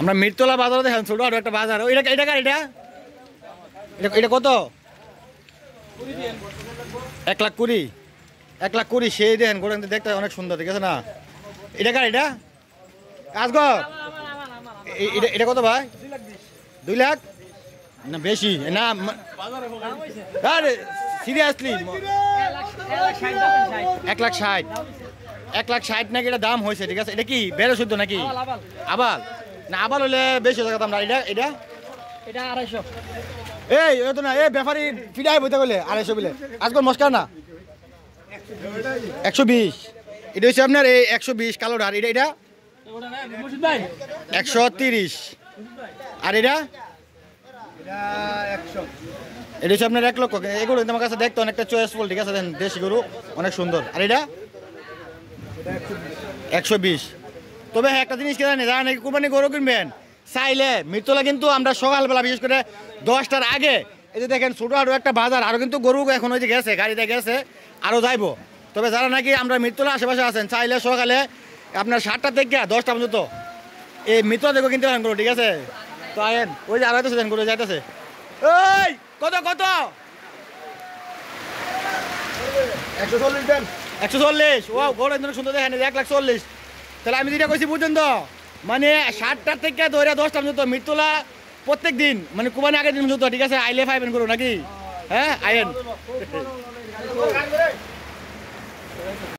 আমরা মিরতলা বাজারে দেখেন ছোট আরো একটা বাজার এটা এটা কার এটা এটা কত 1,20,000 1,20,000 সেই দেখেন গরু কিন্তু দেখতে অনেক সুন্দর ঠিক আছে না এটা কার এটা আজগর এটা এটা কত ভাই 2 লাখ না বেশি না আরে সিরিয়াসলি 1,60,000 1,60,000 নাকি এটা দাম হয়েছে ঠিক আছে এটা কি বেড়ে শুদ্ধ নাকি আবাল না আবাল হলে বেশি হয়ে আমরা এটা এটা এটা 250 এই তো না এই ব্যাপারী ফিডাই বইতে গেলে 250 বলে আজকাল মস্কার না 120 এটা হচ্ছে আপনার এই 120 কালো আর এটা এটা 130 আর এটা এটা হচ্ছে আপনার 1 লক্ষ এগুলো আমার কাছে দেখতে অনেকটা চয়েসফুল ঠিক আছে দেশি গরু অনেক সুন্দর আর এটা 120 তবে হ্যাঁ একটা জিনিস কি জানেন যারা নাকি কোরবানি গরু কিনবেন চাইলে মিরতলা কিন্তু আমরা সকালবেলা বিশেষ করে 10টার আগে এই যে দেখেন ছোটো আরও একটা বাজার আরও কিন্তু গরু এখন ওই যে গেছে গাড়িতে গেছে আরও যাইবো তবে যারা নাকি আমরা মিরতলা আশেপাশে আছেন চাইলে সকালে আপনার 7টা থেকে 10টা পর্যন্ত এই মিরতলা দেখো কিনতে পারেন গরু ঠিক আছে তো আয়েন ওই যে আরো যাইতেছে গরু যাইতেছে ওই কত কত 140 দেন 140 ও গরু একদম সুন্দর দেখেন 1,40,000 তাহলে আমি যেটা কইছি বুঝছেন তো মানে 7টা থেকে 10টা পর্যন্ত মিরতলা প্রত্যেক দিন মানে কুরবানি আগের দিন পর্যন্ত ঠিক আছে আইলে পাইবেন গরু নাকি হ্যাঁ আয়েন